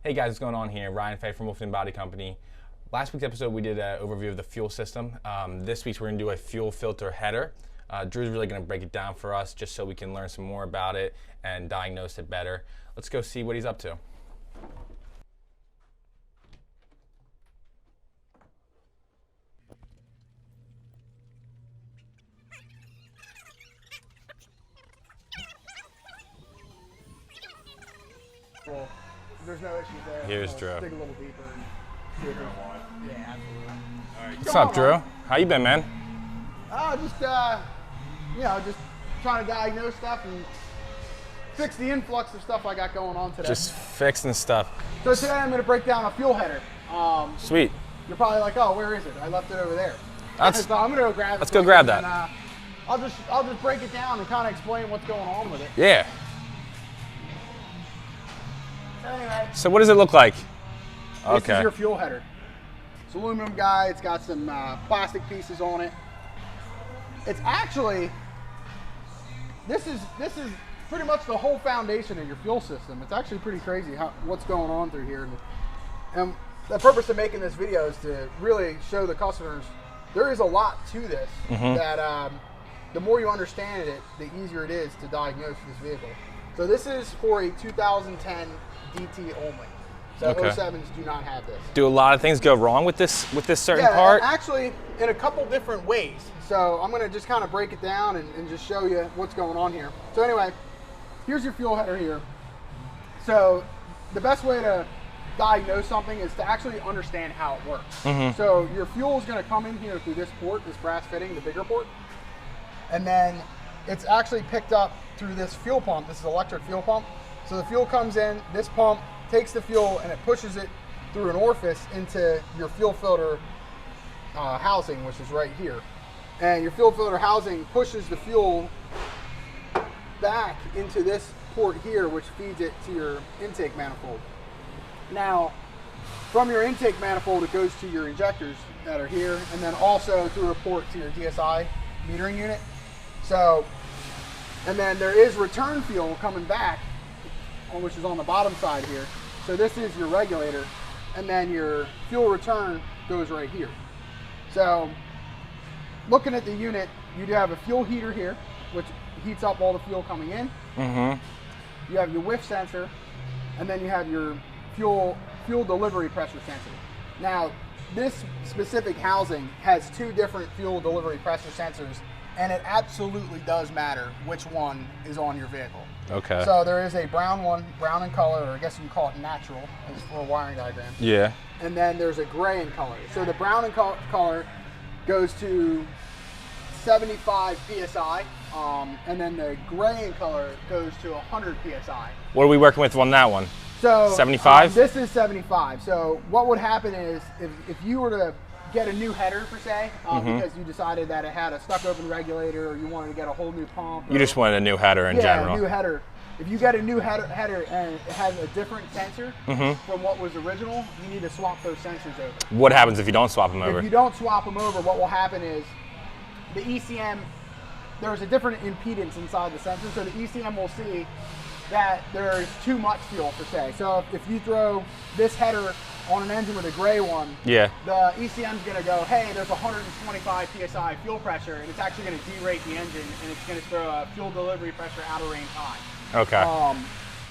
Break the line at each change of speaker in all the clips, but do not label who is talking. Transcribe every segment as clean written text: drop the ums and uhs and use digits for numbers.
Hey guys, what's going on here? Ryan Fay from Wolfden Body Company. Last week's episode we did an overview of the fuel system. This week we're going to do a fuel filter header. Drew's really going to break it down for us just so we can learn some more about it and diagnose it better. Let's go see what he's up to.
Well, there's no issues there.
Here's Drew.
Dig a little deeper and see if there's... Yeah, absolutely. All right.
What's up, Drew? How you been, man?
Just trying to diagnose stuff and fix the influx of stuff I got going on today.
Just fixing stuff.
So today I'm going to break down a fuel header.
Sweet.
You're probably like, oh, where is it? I left it over there. So I'm going to go grab it.
Let's go grab that.
And, I'll just break it down and kind of explain what's going on with it.
Yeah.
Anyway.
So what does it look like?
This is your fuel header. It's an aluminum guy. It's got some plastic pieces on it. It's actually, this is pretty much the whole foundation of your fuel system. It's actually pretty crazy what's going on through here. And the purpose of making this video is to really show the customers there is a lot to this. That the more you understand it, the easier it is to diagnose this vehicle. So this is for a 2010 DT only. So 07s do not have this.
Do a lot of things go wrong with this certain part?
Actually, in a couple different ways. So I'm going to just kind of break it down and just show you what's going on here. So anyway, here's your fuel header here. So the best way to diagnose something is to actually understand how it works. So your fuel is going to come in here through this port, this brass fitting, the bigger port. And then it's actually picked up through this fuel pump. This is electric fuel pump. So the fuel comes in, this pump takes the fuel and it pushes it through an orifice into your fuel filter housing, which is right here. And your fuel filter housing pushes the fuel back into this port here, which feeds it to your intake manifold. Now, from your intake manifold, it goes to your injectors that are here, and then also through a port to your DSI metering unit. So, and then there is return fuel coming back, which is on the bottom side here. So this is your regulator, and then your fuel return goes right here. So looking at the unit, you do have a fuel heater here, which heats up all the fuel coming in. You have your whiff sensor, and then you have your fuel delivery pressure sensor. Now, this specific housing has two different fuel delivery pressure sensors, and it absolutely does matter which one is on your vehicle.
Okay.
So there is a brown one, brown in color, or I guess you can call it natural, as for a wiring diagram.
Yeah.
And then there's a gray in color. So the brown in color goes to 75 PSI, and then the gray in color goes to 100 PSI.
What are we working with on that one?
So
75?
This is 75. So what would happen is if you were to get a new header per se, because you decided that it had a stuck open regulator, or you wanted to get a whole new pump.
You just wanted a new header in general.
Yeah, a new header. If you get a new header and it has a different sensor from what was original, you need to swap those sensors over.
What happens if you don't swap them over?
If you don't swap them over, what will happen is the ECM, there's a different impedance inside the sensor, so the ECM will see that there's too much fuel per se. So if you throw this header on an engine with a gray one, the ECM's going to go, hey, there's 125 PSI fuel pressure, and it's actually going to derate the engine, and it's going to throw a fuel delivery pressure out of range high.
Okay.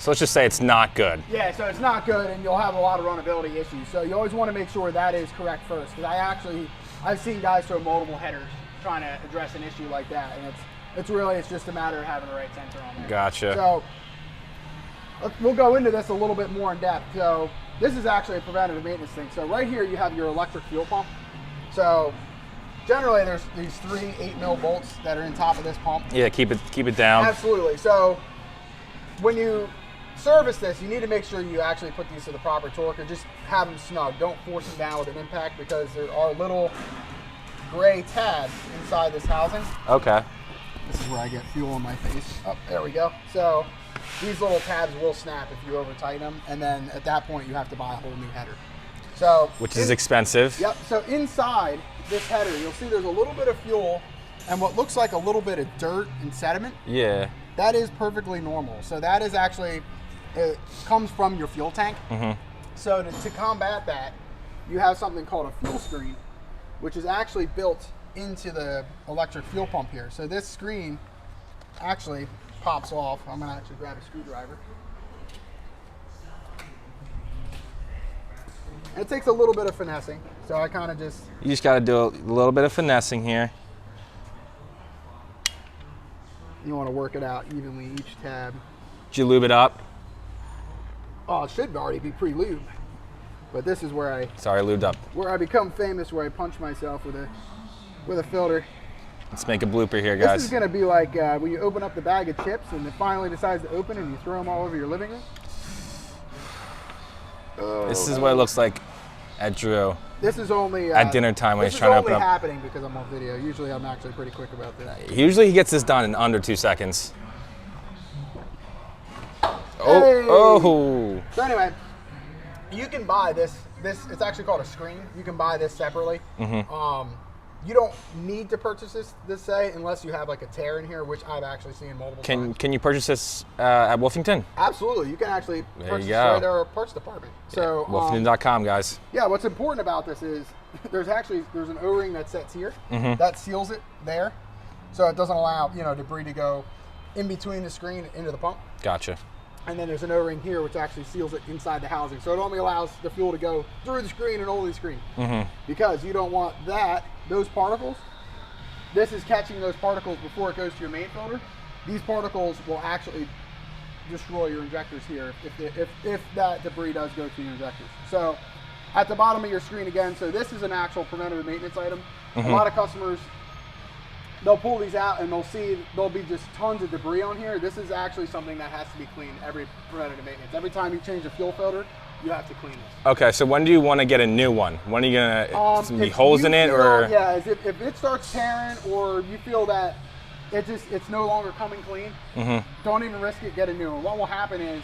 So let's just say it's not good.
Yeah, so it's not good, and you'll have a lot of runnability issues. So you always want to make sure that is correct first, because I've seen guys throw multiple headers trying to address an issue like that, and it's just a matter of having the right sensor on there.
Gotcha.
So we'll go into this a little bit more in depth. So this is actually a preventative maintenance thing. So right here you have your electric fuel pump. So generally there's these 3 8mm bolts that are in top of this pump.
Yeah, keep it down.
Absolutely. So when you service this, you need to make sure you actually put these to the proper torque, or just have them snug. Don't force them down with an impact, because there are little gray tabs inside this housing.
Okay.
This is where I get fuel on my face. Oh, there we go. So these little tabs will snap if you over tighten them, and then at that point you have to buy a whole new header. So
which is expensive.
Yep. So inside this header, you'll see there's a little bit of fuel and what looks like a little bit of dirt and sediment.
Yeah.
That is perfectly normal. So that is actually, it comes from your fuel tank. So to combat that, you have something called a fuel screen, which is actually built into the electric fuel pump here. So this screen actually pops off. I'm gonna actually grab a screwdriver. And it takes a little bit of finessing, so I kind of just...
You just gotta do a little bit of finessing here.
You want to work it out evenly each tab.
Did you lube it up?
Oh, it should already be pre-lubed. But this is where I...
Sorry, lubed up.
Where I become famous, where I punch myself with a filter.
Let's make a blooper here, guys.
This is gonna be like when you open up the bag of chips and it finally decides to open and you throw them all over your living room.
This is what it looks like at Drew.
This is only
at dinner time when he's trying to open up.
This is only happening because I'm on video. Usually I'm actually pretty quick about this.
Usually he gets this done in under 2 seconds.
Hey!
Oh!
So anyway, you can buy this. It's actually called a screen. You can buy this separately. You don't need to purchase this say, unless you have like a tear in here, which I've actually seen multiple times.
Can you purchase this at Wolfington?
Absolutely. You can actually purchase it at our parts department. So
Wolfington.com, guys.
Yeah, what's important about this is there's an O-ring that sits here that seals it there, so it doesn't allow debris to go in between the screen and into the pump.
Gotcha.
And then there's an O-ring here which actually seals it inside the housing, so it only allows the fuel to go through the screen and only the screen. Because you don't want those particles. This is catching those particles before it goes to your main filter. These particles will actually destroy your injectors here if that debris does go to your injectors. So at the bottom of your screen again, so this is an actual preventative maintenance item. A lot of customers, they'll pull these out and there'll be just tons of debris on here. This is actually something that has to be cleaned every preventative maintenance. Every time you change a fuel filter, you have to clean this.
Okay, so when do you want to get a new one? When are you gonna be holes in it, or?
Yeah, if it starts tearing or you feel that it's no longer coming clean, don't even risk it. Get a new one. What will happen is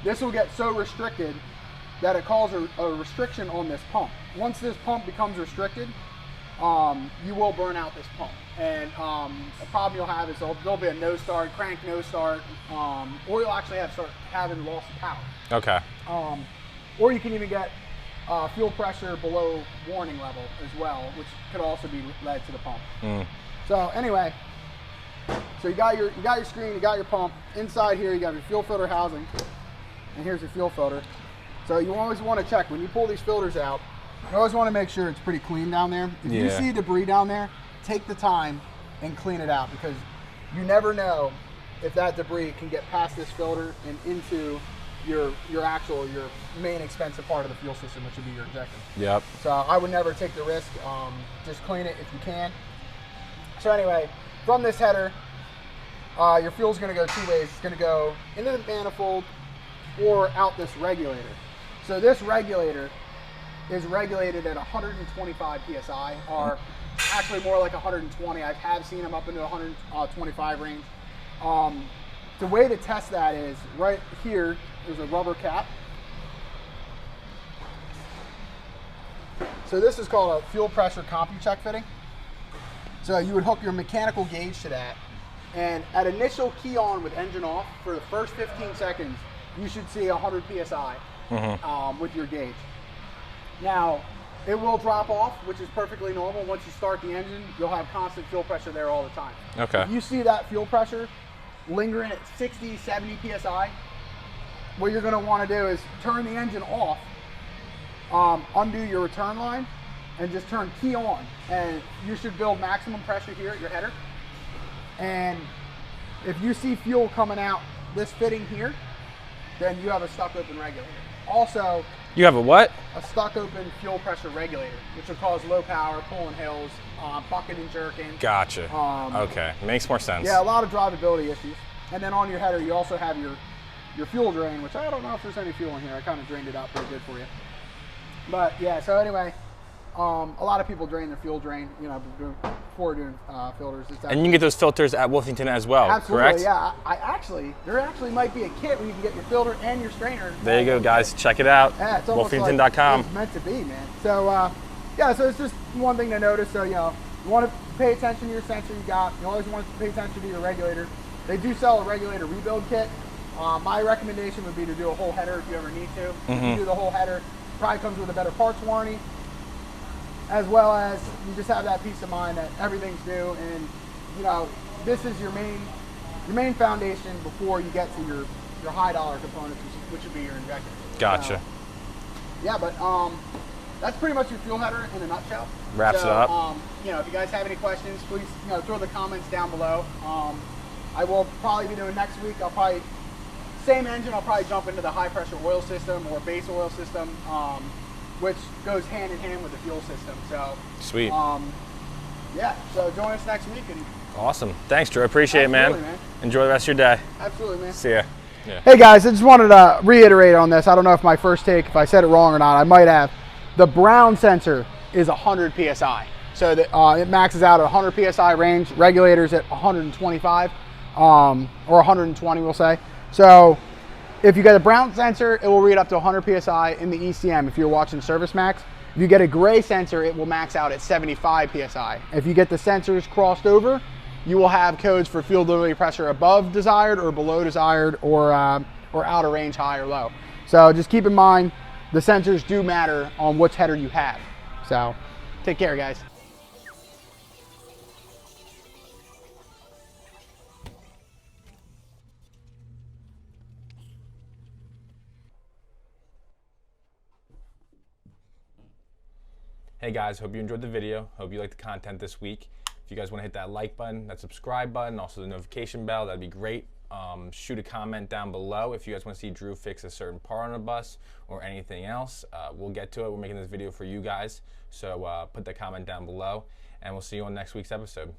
this will get so restricted that it causes a restriction on this pump. Once this pump becomes restricted, you will burn out this pump. And the problem you'll have is there'll be a no start, crank no start, or you'll actually start having loss of power.
Okay.
Or you can even get fuel pressure below warning level as well, which could also be led to the pump. So anyway, so you got your screen, you got your pump. Inside here you got your fuel filter housing, and here's your fuel filter. So you always want to check when you pull these filters out. You always want to make sure it's pretty clean down there. If you see debris down there, take the time and clean it out, because you never know if that debris can get past this filter and into your main expensive part of the fuel system, which would be your injector.
Yep.
So I would never take the risk. Just clean it if you can. So anyway, from this header, your fuel's going to go 2 ways. It's going to go into the manifold or out this regulator. So this regulator is regulated at 125 psi, or actually more like 120. I have seen them up into 125 range. The way to test that is right here. There's a rubber cap. So this is called a fuel pressure CompuCheck fitting. So you would hook your mechanical gauge to that, and at initial key on with engine off, for the first 15 seconds, you should see 100 psi with your gauge. Now, it will drop off, which is perfectly normal. Once you start the engine, you'll have constant fuel pressure there all the time.
Okay.
If you see that fuel pressure lingering at 60, 70 psi, what you're going to want to do is turn the engine off, undo your return line, and just turn key on. And you should build maximum pressure here at your header. And if you see fuel coming out this fitting here, then you have a stuck open regulator. Also,
you have a what?
A stuck open fuel pressure regulator, which will cause low power, pulling hills, bucking and jerking.
Gotcha. Okay, makes more sense.
Yeah, a lot of drivability issues. And then on your header, you also have your fuel drain, which I don't know if there's any fuel in here. I kind of drained it out pretty good for you. But yeah, so anyway, a lot of people drain their fuel drain, before doing filters.
And you can get those filters at Wolfington as well,
absolutely,
correct?
Yeah. There actually might be a kit where you can get your filter and your strainer.
There you go, guys. Check it out.
Yeah, it's almost
Wolfington.com.
like it's meant to be, man. So yeah, so it's just one thing to notice. So you want to pay attention to your sensor you got. You always want to pay attention to your regulator. They do sell a regulator rebuild kit. My recommendation would be to do a whole header if you ever need to. If you do the whole header, probably comes with a better parts warranty, as well as you just have that peace of mind that everything's new, and you know, this is your main foundation before you get to your high dollar components, which would be your injector.
Gotcha.
Yeah, but that's pretty much your fuel header in a nutshell.
Wraps it up.
You know, if you guys have any questions, please throw the comments down below. I will probably be doing next week. Same engine. I'll probably jump into the high pressure oil system or base oil system, which goes hand in hand with the fuel system. So
sweet.
Yeah. So join us next week. And
awesome. Thanks, Drew. Appreciate it, man. Enjoy the rest of your day.
Absolutely, man.
See ya. Yeah.
Hey guys, I just wanted to reiterate on this. I don't know if my first take, if I said it wrong or not. I might have. The brown sensor is 100 psi, so that it maxes out at 100 psi range. Regulators at 125 or 120, we'll say. So if you get a brown sensor, it will read up to 100 psi in the ECM if you're watching Service Max. If you get a gray sensor, it will max out at 75 psi. If you get the sensors crossed over, you will have codes for fuel delivery pressure above desired or below desired, or out of range, high or low. So just keep in mind, the sensors do matter on which header you have. So take care, guys.
Hey guys, hope you enjoyed the video. Hope you liked the content this week. If you guys want to hit that like button, that subscribe button, also the notification bell, that'd be great. Shoot a comment down below if you guys want to see Drew fix a certain part on a bus or anything else. We'll get to it. We're making this video for you guys. So put that comment down below, and we'll see you on next week's episode.